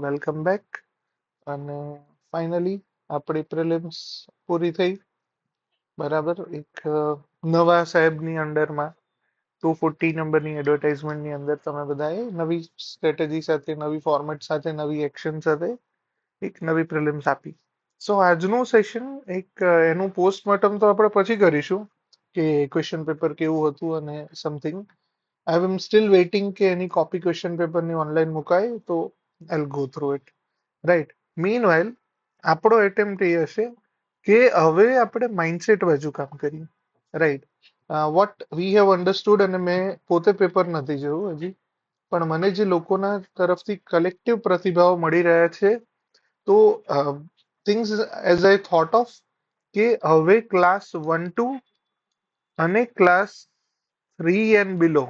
Welcome back. અને finally આપણી prelims પૂરી થઈ. બરાબર, એક નવા સાહેબની અંડરમાં 240 નંબરની એડવર્ટાઇઝમેન્ટની અંદર તમે બધાએ નવી સ્ટ્રેટેજી સાથે, નવી ફોર્મેટ સાથે, નવી એક્શન સાથે એક નવી પ્રિલિમ્સ આપી. સો આજનું સેશન એનું પોસ્ટમોર્ટમ તો આપણે પછી કરીશું કે ક્વેશ્ચન પેપર કેવું હતું અને something. I am still waiting કે એની કોપી ક્વેશ્ચન પેપરની ઓનલાઈન મુકાય તો I go through it. Right. Meanwhile આપણો એટેમ્પ્ટ એ હશે કે હવે આપણે માઇન્ડસેટ બાજુ કામ કરીએ. Right. What we have understood, અને મેં પોતે પેપર નથી જોયું હજી, પણ મને જે લોકોના તરફથી કલેક્ટિવ પ્રતિભાવ મળી રહ્યા છે, તો things as I thought of કે હવે ક્લાસ 1-2 અને ક્લાસ 3 એન્ડ બિલો,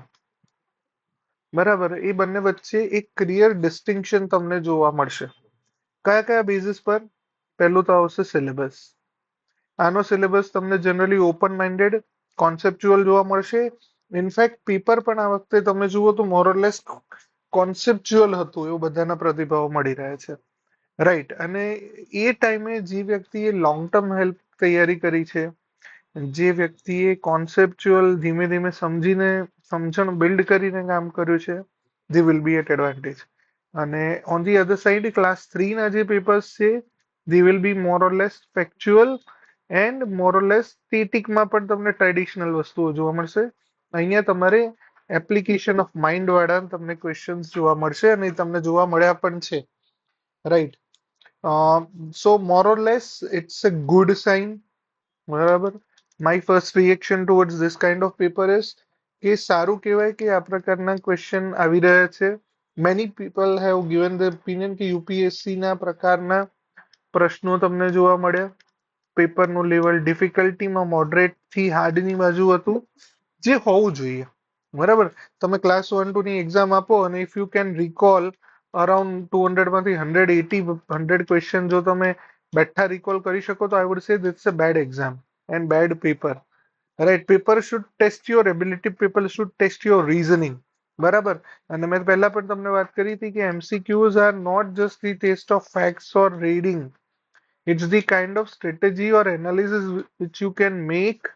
બરાબર, એ બંને વચ્ચે એક ક્લિયર ડિસ્ટિંક્શન તમને જોવા મળશે. કયા કયા બેઝિસ પર? પહેલું તો આવશે સિલેબસ. આનો સિલેબસ તમને જનરલી ઓપન માઇન્ડેડ, કોન્સેપ્ચ્યુઅલ જોવા મળશે. ઇનફેક્ટ પેપર પણ આ વખતે તમે જુઓ તો મોરલેસ કોન્સેપ્ચ્યુઅલ હતું એવું બધાના પ્રતિભાવો મળી રહ્યા છે. રાઈટ. અને એ ટાઈમે જે વ્યક્તિએ લોંગ ટર્મ હેલ્પ તૈયારી કરી છે, જે વ્યક્તિએ કોન્સેપ્ચ્યુઅલ ધીમે ધીમે સમજીને સમજણ બિલ્ડ કરીને કામ કર્યું છે, they will be at advantage. અને on the other side class 3 ના જે પેપર્સ છે, they will be more or less factual and more or less સ્ટેટિકમાં પણ તમને ટ્રેડિશનલ વસ્તુઓ જોવા મળશે. અહીંયા તમારે એપ્લિકેશન ઓફ માઇન્ડ વાળા તમને ક્વેશ્ચન્સ જોવા મળશે, અને એ તમને જોવા મળ્યા પણ છે. Right. So more or less it's a good sign. બરાબર. My first reaction towards this kind of paper is કે સારું કહેવાય કે આ પ્રકારના ક્વેશ્ચન આવી રહ્યા છે. Many people have given the opinion કે યુપીએસસી ના પ્રકારના પ્રશ્નો તમને જોવા મળ્યા. પેપરનું લેવલ ડિફિકલ્ટીમાં મોડરેટ થી હાર્ડની બાજુ હતું, જે હોવું જોઈએ. બરાબર. તમે ક્લાસ 1-2 ની એક્ઝામ આપો અને if you can recall around 200 માંથી 180 ક્વેશ્ચન જો તમે બેઠા રિકોલ કરી શકો તો I would say this a bad exam and bad paper. Right. Paper should test your ability, paper should test your reasoning. બરાબર. અને મેં પહેલા પણ તમને વાત કરી હતી કે MCQs are not just the test of facts or reading. It's the kind of strategy or analysis which you can make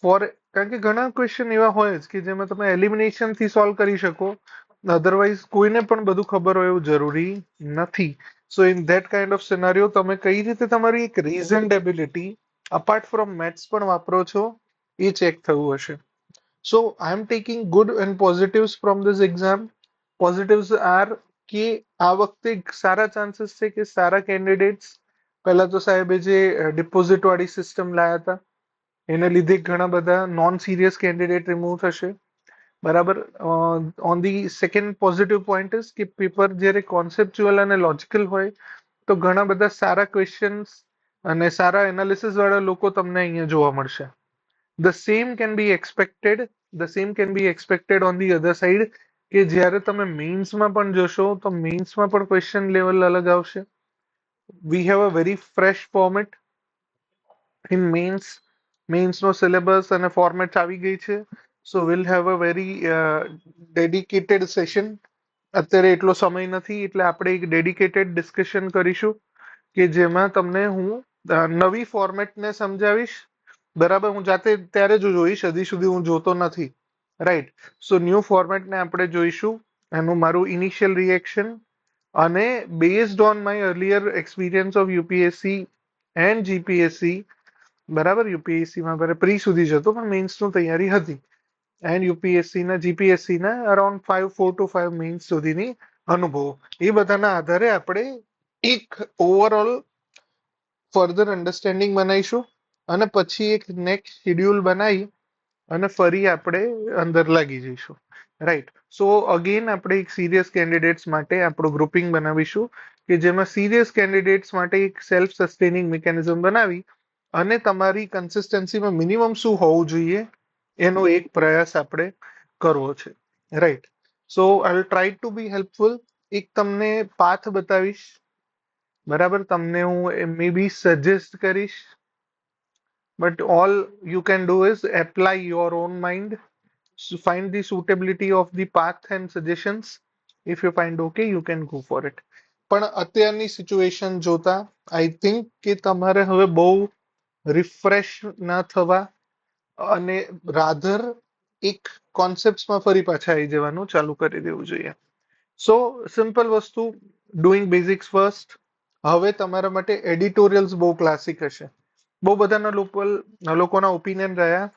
for, કારણ કે ઘણા ક્વેશ્ચન એવા હોય જ કે જેમાં તમે એલિમિનેશન થી સોલ્વ કરી શકો, અધરવાઇઝ કોઈને પણ બધું ખબર હોય એવું જરૂરી નથી. So in that kind of scenario તમે કઈ રીતે તમારી એક reasoned ability apart from maths પણ વાપરો છો, એ ચેક થવું હશે. So I am taking good and positives from this exam. Positives are કે આ વખતે સારા ચાન્સીસ છે કે સારા કેન્ડિડેટ્સ, પહેલા તો સાહેબે જે ડિપોઝિટ વાળી સિસ્ટમ લાયા હતા એને લીધે ઘણા બધા નોન સિરિયસ કેન્ડિડેટ રિમૂવ થશે. બરાબર. On the second positive point is કે પેપર જ્યારે કોન્સેપ્ચ્યુઅલ અને લોજિકલ હોય તો ઘણા બધા સારા ક્વેશ્ચન્સ અને સારા એનાલિસિસ વાળા લોકો તમને અહીંયા જોવા મળશે. The same can be expected, the same can be expected on the other side, કે જ્યારે તમે મેઇન્સમાં પણ જશો તો મેઇન્સમાં પણ ક્વેશ્ચન લેવલ અલગ આવશે. We have a very fresh format in mains. મેઇન્સનો સિલેબસ અને ફોર્મેટ આવી ગઈ છે. So will have a very dedicated session. અત્યારે એટલો સમય નથી એટલે આપણે એક ડેડિકેટેડ ડિસ્કશન કરીશું કે જેમાં તમને હું નવી ફોર્મેટને સમજાવીશ. બરાબર. હું જાતે ત્યારે જ જોઈશ, હજી સુધી હું જોતો નથી. રાઈટ. સો ન્યૂ ફોર્મેટને આપણે જોઈશું. એનું મારું ઇનિશિયલ રિએક્શન, અને based on my earlier experience of UPSC and GPSC. બરાબર. યુપીએસસીમાં મારે પ્રી સુધી જતો પણ મેઇન્સની તૈયારી હતી, એન્ડ યુપીએસસી ના જીપીએસસી ના અરાઉન્ડ 4 to 5 મેઇન્સ સુધીની અનુભવો, એ બધાના આધારે આપણે એક ઓવરઓલ ફર્ધર અન્ડરસ્ટેન્ડિંગ બનાવીશું, અને પછી એક નેક્સ્ટ શેડ્યુલ બનાવી અને ફરી આપણે અંદર લાગી જઈશું. રાઈટ. સો અગેન આપણે એક સિરિયસ કેન્ડિડેટ્સ માટે આપણું ગ્રુપિંગ બનાવીશું કે જેમાં સિરિયસ કેન્ડિડેટ્સ માટે એક સેલ્ફ સસ્ટેનિંગ મિકેનિઝમ બનાવી અને તમારી કન્સિસ્ટન્સીમાં મિનિમમ શું હોવું જોઈએ એનો એક પ્રયાસ આપણે કરવો છે. Right. So I will try to be helpful. એક તમને પાથ બતાવીશ. બરાબર. તમને હું મે બી સજેસ્ટ કરીશ, but all you can do is apply your own mind, find the suitability of the path and suggestions. If you find okay, you can go for it. પણ અત્યારની situation જોતા I think કે તમારે હવે બહુ refresh ના થવા અને રાધર એક કોન્સેપ્ટમાં ફરી પાછા આવી જવાનું ચાલુ કરી દેવું જોઈએ. સો સિમ્પલ વસ્તુ, ડુઈંગ બેઝિક્સ ફર્સ્ટ. હવે તમારા માટે એડિટોરિયલ્સ બહુ ક્લાસિક હશે. બહુ બધાના લોકોના ઓપિનિયન રહ્યા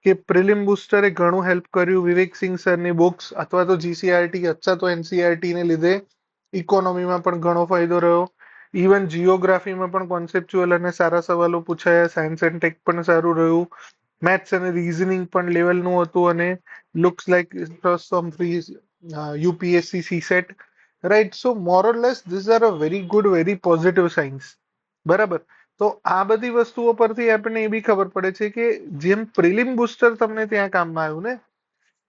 કે પ્રિલિમ બુસ્ટરે ઘણું હેલ્પ કર્યું વિવેક સિંહ સરની બુક્સ અથવા તો જીસીઆરટી અથવા તો એનસીઆરટી ને લીધે ઇકોનોમીમાં પણ ઘણો ફાયદો રહ્યો. ઇવન જીઓગ્રાફીમાં પણ કોન્સેપ્ચ્યુઅલ અને સારા સવાલો પૂછાયા, સાયન્સ એન્ડ ટેક પણ સારું રહ્યું, મેથ્સ અને રીઝનિંગ પણ લેવલનું હતું અને looks like some free UPSC CSAT, right. So more or less this are a very good very positive signs. બરાબર. તો આ બધી વસ્તુઓ પરથી આપણને એ બી ખબર પડે છે કે જેમ પ્રિલિમ બુસ્ટર તમને ત્યાં કામમાં આવ્યું ને,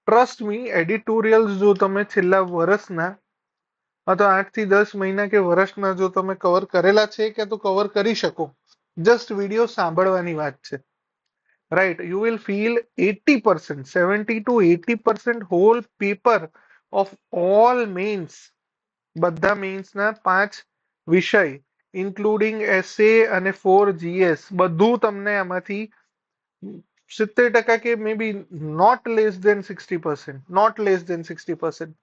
ટ્રસ્ટ મી એડિટોરિયલ્સ જો તમે છેલ્લા વર્ષના અથવા 8 થી 10 મહિના કે વર્ષના જો તમે કવર કરેલા છે કે તો કવર કરી શકો, જસ્ટ વિડીયો સાંભળવાની વાત છે, right. You will feel 80%, 70 to 80% whole paper of all mains, બધા મેન્સના 5 વિષય ઇન્ક્લુડિંગ એસે અને 4 GS, બધું તમને આમાંથી 70% કે may be not less than 60%, not less than 60%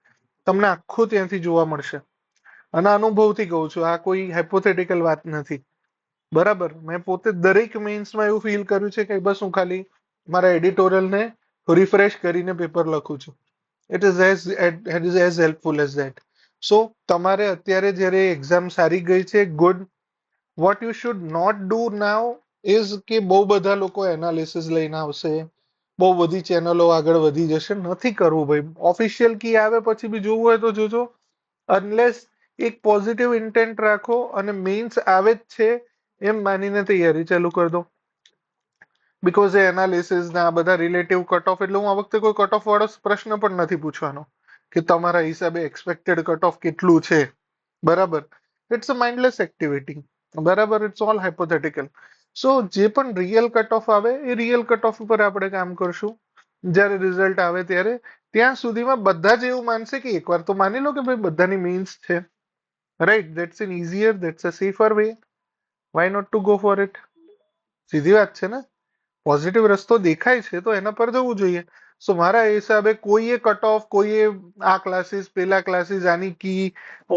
તમને આખું ત્યાંથી જોવા મળશે. અને અનુભવથી કહું છું, આ કોઈ હાઇપોથેટિકલ વાત નથી. બરાબર. મેં પોતે દરેક મેન્સમાં એવું ફીલ કર્યું છે કે બસ હું ખાલી મારા એડિટોરિયલને રિફ્રેશ કરીને પેપર લખું છું. It is as helpful as that. So તમારે અત્યારે જ્યારે એક્ઝામ સારી ગઈ છે, good. What you should not do now is કે બહુ બધા લોકો એનાલિસિસ લઈને આવશે, બહુ બધી ચેનલો આગળ વધી જશે. નથી કરવું ભાઈ. ઓફિશિયલ કી આવે પછી બી જોવું હોય તો જોજો, અનલેસ એક પોઝિટિવ ઇન્ટેન્ટ રાખો અને મેન્સ આવે જ છે એમ માનીને તૈયારી ચાલુ કરી દો. બીકોઝ એ એનાલિસિસ ના બધા રિલેટિવ કટ ઓફ, એટલે હું આ વખતે કોઈ કટ ઓફ વાળો પ્રશ્ન પણ નથી પૂછવાનો કે તમારા હિસાબે એક્સપેક્ટેડ કટ ઓફ કેટલું છે. બરાબર. It's a mindless activity. બરાબર. It's all hypothetical. સો જે પણ રિયલ કટ ઓફ આવે એ રિયલ કટ ઓફ ઉપર આપણે કામ કરશું જ્યારે રિઝલ્ટ આવે ત્યારે. ત્યાં સુધીમાં બધા જ એવું માનશે કે એકવાર તો માની લો કે ભાઈ બધાની મીન્સ છે, right. That's an easier, that's a safer way. Why not to go for it? સીધી વાત છે ને. પોઝિટિવ રસ્તો દેખાય છે તો એના પર જવું જોઈએ. સો મારા હિસાબે કોઈએ કટ ઓફ, કોઈએ આ ક્લાસીસ, પેલા ક્લાસીસ, આની કી,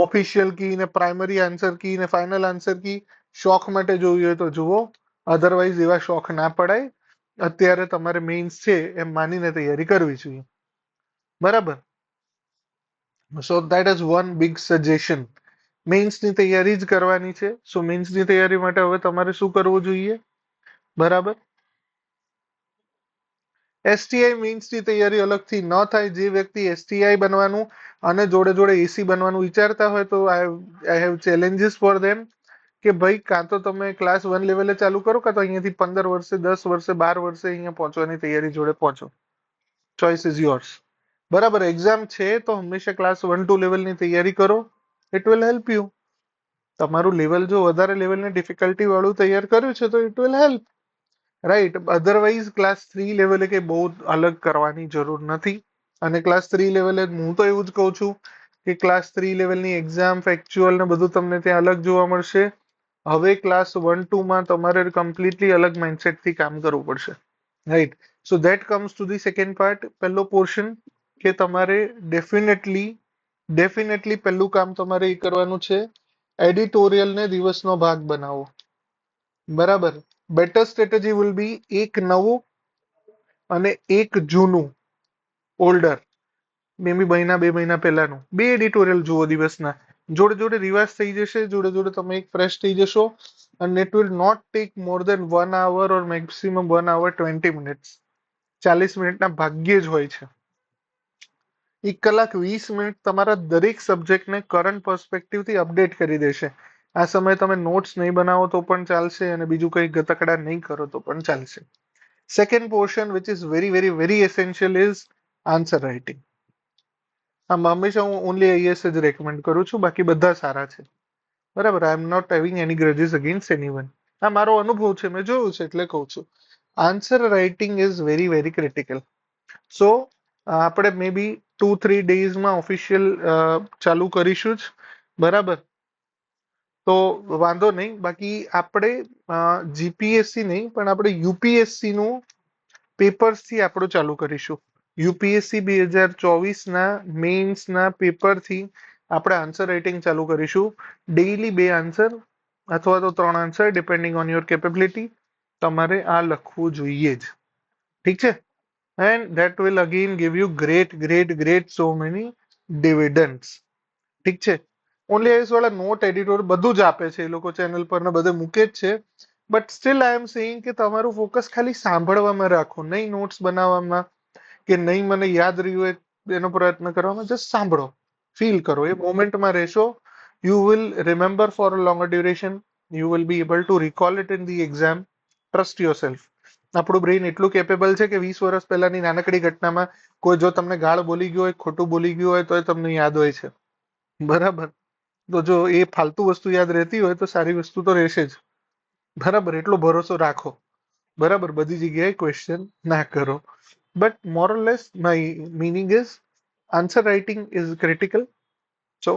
ઓફિશિયલ કી ને પ્રાઇમરી આન્સર કી ને ફાઇનલ આન્સર કી શોખ માટે જોવી હોય તો જુઓ, અધરવાઇઝ એવા શોખ ના પડાય. અત્યારે તમારે મેઇન્સ છે એમ માનીને તૈયારી કરવી જોઈએ. બરાબર. So that is one big suggestion. મેઇન્સની તૈયારી જ કરવાની છે. સો મેઇન્સની તૈયારી માટે હવે તમારે શું કરવું જોઈએ? બરાબર. એસટીઆઈ મેઇન્સની તૈયારી અલગથી ન થાય. જે વ્યક્તિ એસટીઆઈ બનવાનું અને જોડે જોડે એસી બનવાનું વિચારતા હોય તો I have challenges for them કે ભાઈ કાં તો તમે ક્લાસ 1 લેવલે ચાલુ કરો, કાં તો અહીંયાથી 15 વર્ષે, 10 વર્ષે, 12 વર્ષે અહીંયા પહોંચવાની તૈયારી જોડે પહોંચો. Choice is yours. બરાબર. એક્ઝામ છે તો હંમેશા ક્લાસ 1-2 લેવલની તૈયારી કરો. It will help you. તમારું લેવલ જો વધારે લેવલની ડિફિકલ્ટી વાળું તૈયાર કર્યું છે તો it will help, right. Otherwise class 3 લેવલે કે બહુ અલગ કરવાની જરૂર નથી. અને ક્લાસ 3 લેવલે હું તો એવું જ કહું છું કે ક્લાસ 3 લેવલની એક્ઝામ, ફેક્ચ્યુઅલ ને બધું તમને ત્યાં અલગ જોવા મળશે. હવે ક્લાસ 1-2માં તમારે કમ્પ્લીટલી અલગ માઇન્ડસેટથી કામ કરવું પડશે, right. So that comes to the second part. પહેલો પોર્શન કે તમારે ડેફિનેટલી પહેલું કામ તમારે એ કરવાનું છે, એડિટોરિયલને દિવસનો ભાગ બનાવો. બરાબર. બેટર સ્ટ્રેટેજી વિલ બી એક નવું અને એક જૂનું, ઓલ્ડર, મે બી મહિના 2 મહિના પહેલાનું બે એડિટોરિયલ જુઓ દિવસના. જોડે જોડે રિવાઇઝ થઈ જશે, જોડે જોડે તમે એક ફ્રેશ થઈ જશો. અને it will not take more than 1 hour or maximum 1 hour 20 minutes. 40 મિનિટના ભાગ્યે જ હોય છે. 1 કલાક 20 મિનિટ તમારા દરેક સબ્જેક્ટને કરંટ પર્સ્પેક્ટિવથી અપડેટ કરી દેશે. આ સમયે તમે નોટ્સ નહીં બનાવો તો પણ ચાલશે અને બીજું કંઈ ગતકડા નહીં કરો તો પણ ચાલશે. Second portion which is very very very essential is answer writing. આમ હંમેશા હું ઓનલી આઈએસ જ રેકમેન્ડ કરું છું, બાકી બધા સારા છે. બરાબર. I am not having any grudges against anyone. આ મારો અનુભવ છે, મેં જોયું છે એટલે કહું છું. Answer writing is very very critical. So આપણે મે બી 2-3 ડેઝમાં ઓફિશિયલ ચાલુ કરીશું જ. બરાબર. તો વાંધો નહીં. બાકી આપણે જીપીએસસી નહીં પણ આપણે યુપીએસસી નું પેપર્સ થી આપણું ચાલુ કરીશું. યુપીએસસી 2024 ના મેઇન્સના પેપરથી આપણે આન્સર રાઇટિંગ ચાલુ કરીશું. ડેઈલી 2 આન્સર અથવા તો 3 answer depending on your capability તમારે આ લખવું જોઈએ જ. ઠીક છે? And that will again give you great great great so many dividends. ઠીક છે? ઓનલી આઈએસ વાળા નોટ એડિટર બધું જ આપે છે, એ લોકો ચેનલ પર ને બધે મૂકે જ છે. But still I am saying કે તમારું ફોકસ ખાલી સાંભળવામાં રાખો, નહીં નોટ્સ બનાવવામાં કે નહીં મને યાદ રહ્યું હોય એનો પ્રયત્ન કરવામાં. જસ્ટ સાંભળો, ફીલ કરો, એ મોમેન્ટમાં રહેશો. You will remember for a longer duration. You will be able to recall it in the exam. Trust your self. આપણું બ્રેઇન એટલું કેપેબલ છે કે 20 વર્ષ પહેલાની નાનકડી ઘટનામાં કોઈ જો તમને ગાળ બોલી ગયો હોય, ખોટું બોલી ગયું હોય, તો એ તમને યાદ હોય છે. બરાબર? તો જો એ ફાલતુ વસ્તુ યાદ રહેતી હોય તો સારી વસ્તુ તો રહેશે જ. બરાબર? એટલો ભરોસો રાખો. બરાબર? બધી જગ્યાએ ક્વેશ્ચન ના કરો. But more or less my meaning is answer writing is critical. So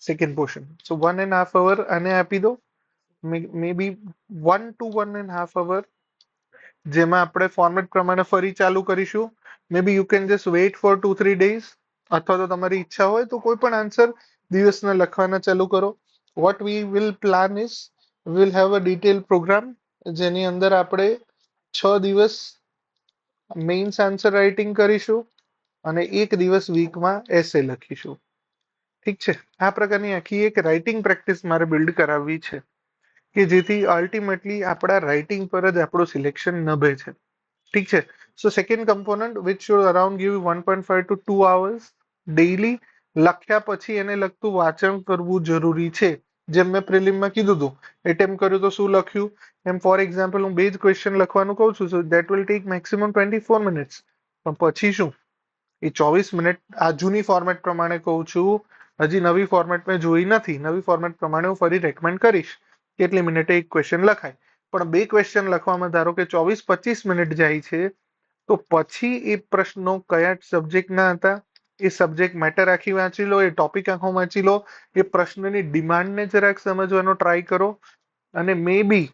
second portion, so 1.5 hour આને આપી દો. મે બી 1 to 1.5 hour જેમાં આપણે ફોર્મેટ પ્રમાણે ફરી ચાલુ કરીશું. May be you can just wait for 2-3 days. અથવા તો તમારી ઈચ્છા હોય તો કોઈ પણ આન્સર દિવસના લખવાના ચાલુ કરો. What we will plan is will have a detail programme જેની અંદર આપણે 6 દિવસ મેઇન્સ આન્સર રાઇટિંગ કરીશું અને 1 દિવસ વીકમાં એસે લખીશું. ઠીક છે? આ પ્રકારની આખી એક રાઇટિંગ પ્રેક્ટિસ મારે બિલ્ડ કરાવવી છે કે જેથી અલ્ટિમેટલી આપણા રાઇટિંગ પર જ આપણું સિલેક્શન નભે છે. ઠીક છે? So second component which should around give 1.5 to 2 hours daily. લખ્યા પછી એને લગતું વાંચન કરવું જરૂરી છે. જેમ મેં પ્રિલિમમાં કીધું હતું, એટેમ્પ કર્યું તો શું લખ્યું, એમ ફોર એક્ઝામ્પલ હું 2 જ ક્વેશ્ચન લખવાનું કહું છું, so that will take maximum 24 minutes. પણ પછી શું એ 24 મિનિટ આ જૂની ફોર્મેટ પ્રમાણે કહું છું, હજી નવી ફોર્મેટ મેં જોઈ નથી. નવી ફોર્મેટ પ્રમાણે હું ફરી રેકમેન્ડ કરીશ કેટલી મિનિટે એક ક્વેશ્ચન લખાય. પણ 2 ક્વેશ્ચન લખવામાં ધારો કે 24-25 મિનિટ જાય છે, તો પછી એ પ્રશ્નો કયા સબ્જેક્ટના હતા, એ સબ્જેક્ટ મેટર આખી વાંચી લો, એ ટોપિક આખો વાંચી લો, એ પ્રશ્નની ડિમાન્ડને જરાક સમજવાનો ટ્રાય કરો. અને મે બી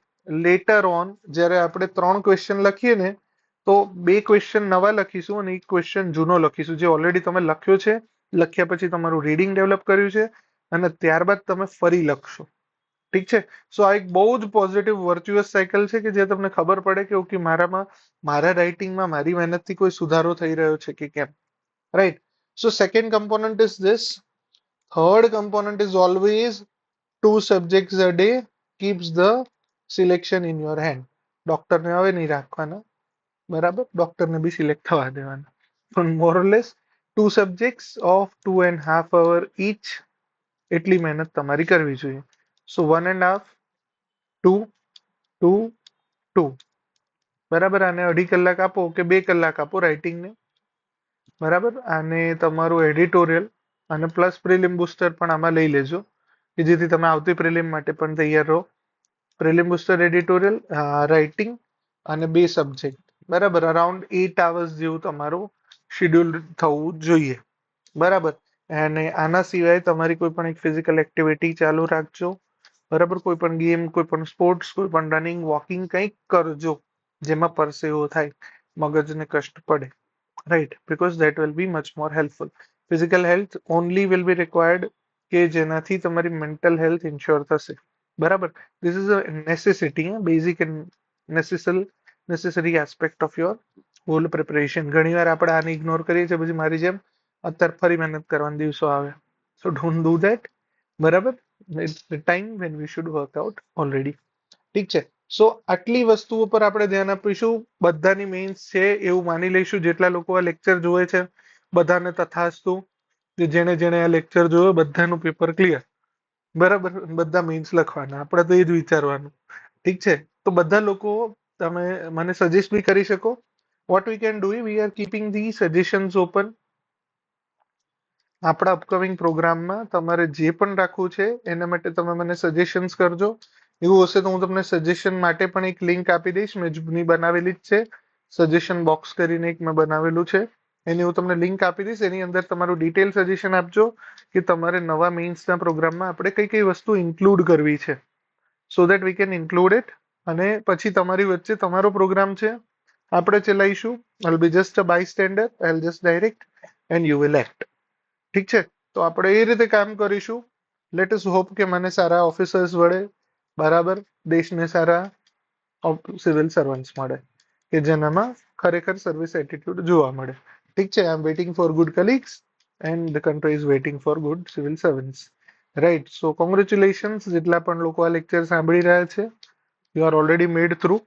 લેટર ઓન જ્યારે આપણે 3 ક્વેશ્ચન લખીએ ને તો 2 ક્વેશ્ચન નવા લખીશું અને 1 ક્વેશ્ચન જૂનો લખીશું, જે ઓલરેડી તમે લખ્યો છે. લખ્યા પછી તમારું રીડિંગ ડેવલપ કર્યું છે અને ત્યારબાદ તમે ફરી લખશો. ઠીક છે? સો આ એક બહુ જ પોઝિટિવ વર્ચ્યુઅસ સાયકલ છે કે જે તમને ખબર પડે કે ઓકે મારામાં, મારા રાઇટિંગમાં મારી મહેનતથી કોઈ સુધારો થઈ રહ્યો છે કે કેમ. Right? So second component is this. Third component is always 2 subjects a day keeps the selection in your hand. ડોક્ટરને હવે નહીં રાખવાના. બરાબર? ડોક્ટરને બી સિલેક્ટ થવા દેવાના. પણ મોરલેસ 2 subjects of 2.5 hour each એટલી મહેનત તમારી કરવી જોઈએ. સો 1.5, 2, 2, 2. બરાબર? આને 2.5 કલાક આપો કે 2 કલાક આપો રાઇટિંગને. બરાબર? આને તમારું એડિટોરિયલ અને પ્લસ પ્રિલિમ બુસ્ટર પણ આમાં લઈ લેજો કે જેથી તમે આવતી પ્રિલિમ માટે પણ તૈયાર રહો. પ્રિલિમ બુસ્ટર, એડિટોરિયલ, રાઇટિંગ અને 2 સબ્જેક્ટ. બરાબર? અરાઉન્ડ 8 hours જેવું તમારું શેડ્યુલ થવું જોઈએ. બરાબર? અને આના સિવાય તમારી કોઈ પણ એક ફિઝિકલ એક્ટિવિટી ચાલુ રાખજો. બરાબર? કોઈ પણ ગેમ, કોઈ પણ સ્પોર્ટ્સ, કોઈ પણ રનિંગ, વોકિંગ કંઈક કરજો જેમાં પરસેવો થાય, મગજને કષ્ટ પડે. Right? Because that will be much more helpful. Physical health only will be required કે જેનાથી તમારી મેન્ટલ હેલ્થ ઇન્શ્યોર થશે. બરાબર? This is a necessity, basic and necessary aspect of your whole preparation. ઘણીવાર આપણે આને ઇગ્નોર કરીએ છીએ, પછી મારી જેમ અત્યારે ફરી મહેનત કરવાના દિવસો આવે. So don't do that. બરાબર? It's the time when we should work out already. ઠીક છે? સો આટલી વસ્તુઓ પર આપણે ધ્યાન આપીશું. બધાની મેઇન્સ છે એવું માની લઈશું. જેટલા લોકો આ લેક્ચર જોવે છે બધાને તથાસ્તુ. જેણે જેણે આ લેક્ચર જોયો બધાનું પેપર ક્લિયર. બરાબર? બધા મેઇન્સ લખવાના, આપણે તો એ જ વિચારવાનું. ઠીક છે? તો બધા લોકો તમે મને સજેસ્ટ બી કરી શકો. What we can do, we are keeping the suggestions open. આપણા અપકમિંગ પ્રોગ્રામમાં તમારે જે પણ રાખવું છે એના માટે તમે મને સજેશન્સ કરજો. એવું હશે તો હું તમને સજેશન માટે પણ એક લિંક આપી દઈશ. મેં જૂની બનાવેલી જ છે, સજેશન બોક્સ કરીને એક મેં બનાવેલું છે. એની હું તમને લિંક આપી દઈશ. એની અંદર તમારું ડિટેલ સજેશન આપજો કે તમારે નવા મેઇન્સના પ્રોગ્રામમાં આપણે કઈ કઈ વસ્તુ ઇન્ક્લુડ કરવી છે, so that we can include it. અને પછી તમારી વચ્ચે તમારો પ્રોગ્રામ છે, આપણે ચલાવીશું. I be just a bystander, I just direct and you will act. ઠીક છે, તો આપણે એ રીતે કામ કરીશું. લેટ અસ હોપ કે મને સારા ઓફિસર્સ મળે, બરાબર, દેશને સારા સિવિલ સર્વન્ટ્સ મળે કે જેનામાં ખરેખર સર્વિસ એટીટ્યુડ જોવા મળે. ઠીક છે, I am waiting for good colleagues and the country is waiting for good civil servants. Right, so congratulations જેટલા પણ લોકો આ લેક્ચર સાંભળી રહ્યા છે. You are already made through.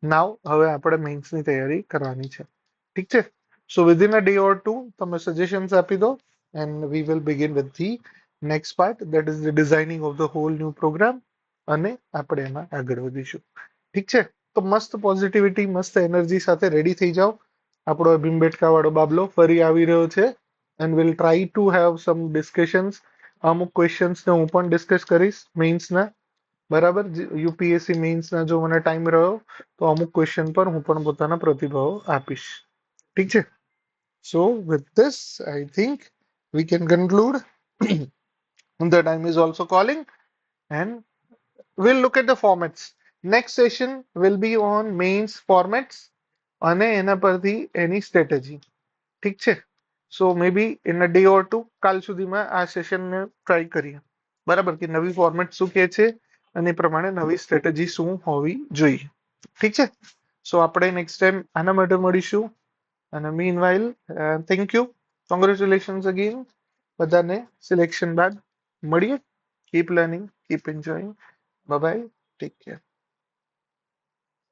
Now હવે આપણે મેઇન્સની તૈયારી કરવાની છે. ઠીક છે, so within a day or two તમે સજેશન્સ આપી દો and we will begin with the next part, that is the designing of the whole new programme. અને આપણે એમાં આગળ વધીશું. ઠીક છે, તો મસ્ત પોઝિટિવિટી, મસ્ત એનર્જી સાથે રેડી થઈ જાઓ. આપણો ભીમબેટકા વાળો બાબલો ફરી આવી રહ્યો છે and will try to have sum discussions. અમુક ક્વેશ્ચન્સને હું પણ ડિસ્કસ કરીશ મેઇન્સના, બરાબર. યુપીએસસી મેઇન્સના જો મને ટાઈમ રહ્યો તો અમુક ક્વેશ્ચન પર હું પણ પોતાના પ્રતિભાવો આપીશ. ઠીક છે, સો with this I think we can conclude. The time is also calling and we'll look at the formats. Next session will be on mains formats અને એના પરથી એની સ્ટ્રેટેજી. ઠીક છે, so may be in a day or two કાલ સુધીમાં આ સેશનને try કરીએ, બરાબર, કે નવી ફોર્મેટ શું કહે છે અને એ પ્રમાણે નવી સ્ટ્રેટેજી શું હોવી જોઈએ. ઠીક છે, સો આપણે નેક્સ્ટ ટાઈમ આના માટે મળીશું. અને mean while thank you, congratulations again બધાને સિલેક્શન બાદ. મળીએ. Keep learning, keep enjoying. Bye bye, take care.